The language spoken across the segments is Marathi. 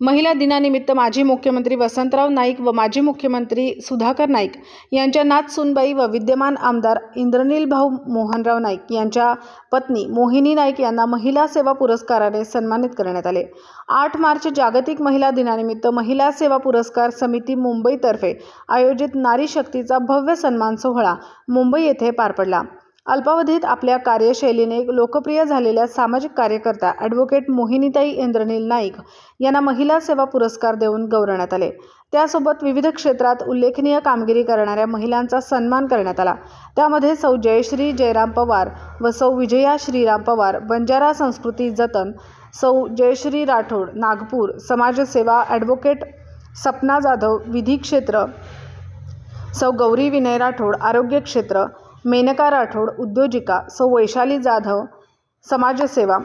महिला दिनानिमित्त माजी मुख्यमंत्री वसंतराव नाईक व माजी मुख्यमंत्री सुधाकर नाईक यांच्या नात सुनबाई व विद्यमान आमदार इंद्रनील भाऊ मोहनराव नाईक यांच्या पत्नी मोहिनी नाईक यांना महिला सेवा पुरस्काराने सन्मानित करण्यात आले। 8 मार्च जागतिक महिला दिनानिमित्त महिला सेवा पुरस्कार समिती मुंबईतर्फे आयोजित नारी शक्तीचा भव्य सन्मान सोहळा मुंबई येथे पार पडला। अल्पावधीत आपल्या कार्यशैलीने लोकप्रिय झालेल्या सामाजिक कार्यकर्ता ॲडव्होकेट मोहिनीताई इंद्रनील नाईक यांना महिला सेवा पुरस्कार देऊन गौरवण्यात आले। त्यासोबत विविध क्षेत्रात उल्लेखनीय कामगिरी करणाऱ्या महिलांचा सन्मान करण्यात आला। त्यामध्ये सौ जयश्री जयराम पवार व सौ विजया श्रीराम पवार बंजारा संस्कृती जतन, सौ जयश्री राठोड नागपूर समाजसेवा, ॲडव्होकेट सपना जाधव विधी क्षेत्र, सौ गौरी विनय राठोड आरोग्य क्षेत्र, मेनका राठोड उद्योजिका, सौ वैशाली जाधव समाजसेवा,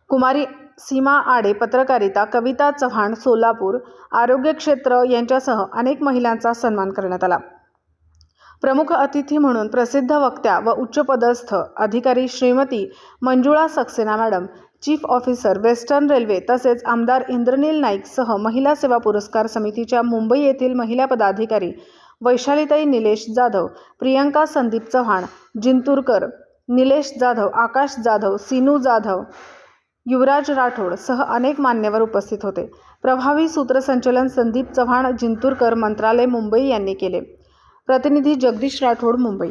कुमारी सीमा आडे पत्रकारिता, कविता चव्हाण सोलापूर आरोग्य क्षेत्र यांच्यासह अनेक महिलांचा सन्मान करण्यात आला। प्रमुख अतिथी म्हणून प्रसिद्ध वक्त्या व उच्चपदस्थ अधिकारी श्रीमती Manjula Saxena madam, chief officer western railway तसेच आमदार इंद्रनील नाईक सह महिला सेवा पुरस्कार समितीच्या मुंबई येथील महिला पदाधिकारी वैशालीताई निलेश जाधव, प्रियंका संदीप चव्हाण जिंतूरकर, निलेश जाधव, आकाश जाधव, सीनू जाधव, युवराज राठोड सह अनेक मान्यवर उपस्थित होते। प्रभावी सूत्रसंचलन संदीप चव्हाण जिंतूरकर मंत्रालय मुंबई यांनी केले। प्रतिनिधी जगदीश राठोड मुंबई।